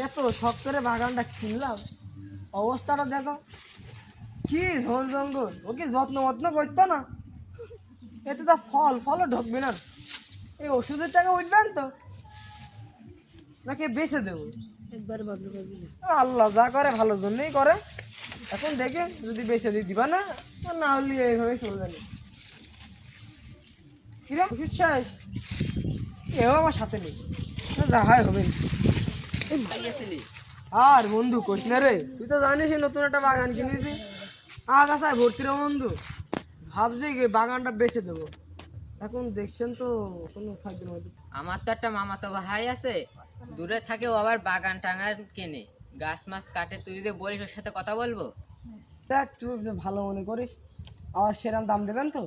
এত শখ করে বাগানটা কিনলাম, অবস্থাটা দেখো কি ঝোল জঙ্গল। ওকে যত্ন মত্ন করতো না, এতে তো ফলও ঢুকবে না। এই ওষুধের টাকা উঠবেন তো নাকি বেচে দেবো? একবার বদল করে দিলে আল্লাহ যা করে ভালোর জন্যই করে। এখন দেখে যদি বেচে দিয়ে দিবা না, আর না হলে এইভাবে চলবে না। কিরম ওষুধ শেষ? এও আমার সাথে নেই, যা হয় হবে। আর বন্ধু করিস না রে, তুই তো জানিস নতুন একটা বাগান কিনেছি, আগাছায় ভর্তি রে বন্ধু। ভাবছি বাগানটা বেচে দেবো। এখন দেখছেন তো কোনো খাদ্যের মধ্যে। আমার তো একটা মামাতো ভাই আছে, দূরে থাকে, ও আবার বাগান টাঙার কেনে, গাছ মাছ কাটে। তুই যদি বলিস ওর সাথে কথা বলবো। দেখ তুই যে ভালো মনে করিস, আবার সেরকম দাম দেবেন তো?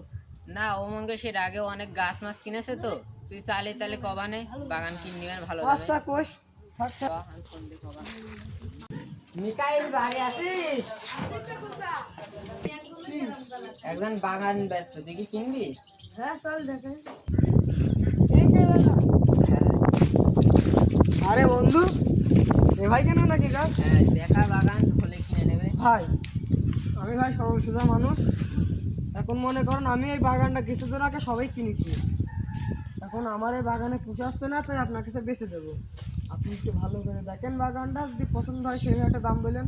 না, ও মঙ্গে সে আগে অনেক গাছ মাছ কিনেছে তো, তুই চালে তালে কবানে বাগান কিনে নিবেন ভালো দামে। পাঁচটা কোষ থাক থাক। মিকাইল বাড়ি আছিস? একজন বাগান ব্যস্ত, তুই কি কিনবি? হ্যাঁ চল দেখে। আরে বন্ধু, এ ভাই কেন নাকি গাছ? হ্যাঁ, দেখা বাগান হলে কিনে নেবে। ভাই আমি ভাই সরল মানুষ। এখন মনে করেন আমি এই বাগানটা কিছুদিন আগে সবাই কিনেছি। এখন আমার এই বাগানে পুষাচ্ছে না, তাই আপনার কাছে বেচে দেবো। আপনি একটু ভালো করে দেখেন বাগানটা, যদি পছন্দ হয় সেই একটা দাম বললেন।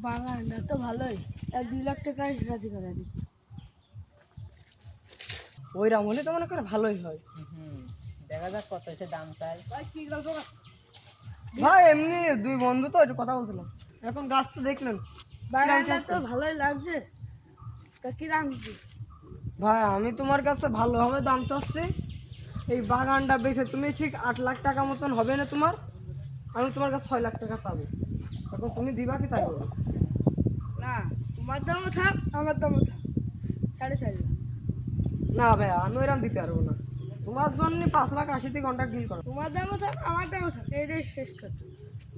বাগানটা তো ভালোই, 1-2 লাখ টাকা রাজি করে দিই। ওই রাম হলে তো মনে করে ভালোই হয়। দেখা যাক কত এসে দাম চাই। ভাই এমনি দুই বন্ধু তো একটু কথা বলছিলাম। এখন গাছ তো দেখলেন। বাগানটা তো ভালোই লাগছে, তা কি দাম দিবি? ভাই আমি তোমার কাছে ভালোভাবে দাম চাচ্ছি। এই বাগানটা বেচে তুমি ঠিক 8 লাখ টাকা মতন হবে না তোমার? আমি তোমার কাছে 6 লাখ টাকা চাবো। এখন তুমি দিবা কি তাই বলো? না, তোমার দামও থাক আমার দামও থাক, 4.5 লাখ। না ভাই আমি এরকম দিতে পারবো না। তোমার জন্য 5,80,000 কন্ট্রাক্ট ডিল করো। তোমার দামও থাক আমার দামও থাক, এইটাই শেষ কথা।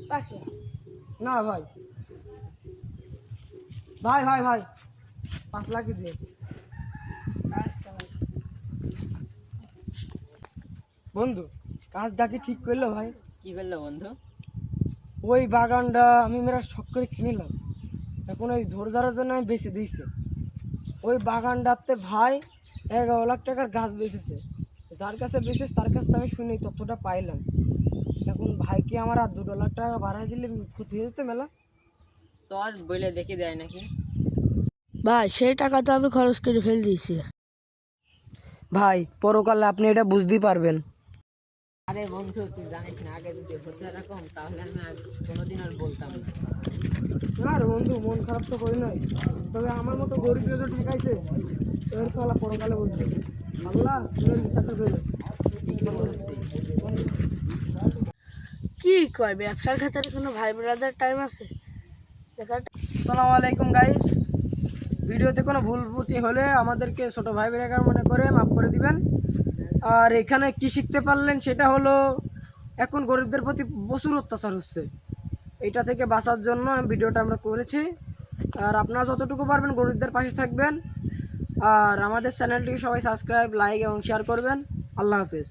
5 লাখ। না ভাই ভাই ভাই ভাই 5 লাখই দিয়ে। আচ্ছা ভাই। বন্ধু কাজটা কি ঠিক করলো ভাই? কি করলো বন্ধু? ওই বাগানটা আমি মেরা শখ করে কিনলাম, এখন ওই ঝোরঝারের জন্য আমি বেচে দিয়েছি। ওই বাগানটাতে ভাই 11 লাখ টাকার গাছ বেচেছে। যার কাছে বেচেছে তার কাছে আমি শুনি তথ্যটা পাইলাম। এখন ভাইকে আমার আর 2 লাখ টাকা বাড়াই দিলে ক্ষতি হয়ে যেতে মেলা। চল বলে দেখে দেয় নাকি। ভাই সেই টাকা তো আমি খরচ করে ফেল দিয়েছি। ভাই পরকালে আপনি এটা বুঝতেই পারবেন। আরে বন্ধু, তুই জানিস না, আগে যদি হতো এরকম তাহলে আমি কোনোদিন আর বলতাম না। আর বন্ধু মন খারাপ তো করি নাই, তবে আমার মতো গরিব তো ঠেকাইছে, এর ফলা পরকালে বুঝবে। আল্লাহ তুমি বিচারটা করবে। ঠিকই বলছিস। কি কয় ব্যবসার ক্ষেত্রে কোনো ভাই ব্রাদার টাইম আছে দেখার? আসসালামু আলাইকুম গাইস। ভিডিওতে কোনো ভুল ত্রুটি হলে আমাদেরকে ছোট ভাই বোনেরা মনে করে মাফ করে দিবেন। আর এখানে কি শিখতে পারলেন সেটা হলো, এখন গরিবদের প্রতি প্রচুর অত্যাচার হচ্ছে। এইটা থেকে বাঁচার জন্য ভিডিওটা আমরা করেছি। আর আপনারা যতটুকু পারবেন গরিবদের পাশে থাকবেন। আর আমাদের চ্যানেলটিকে সবাই সাবস্ক্রাইব, লাইক এবং শেয়ার করবেন। আল্লাহ হাফেজ।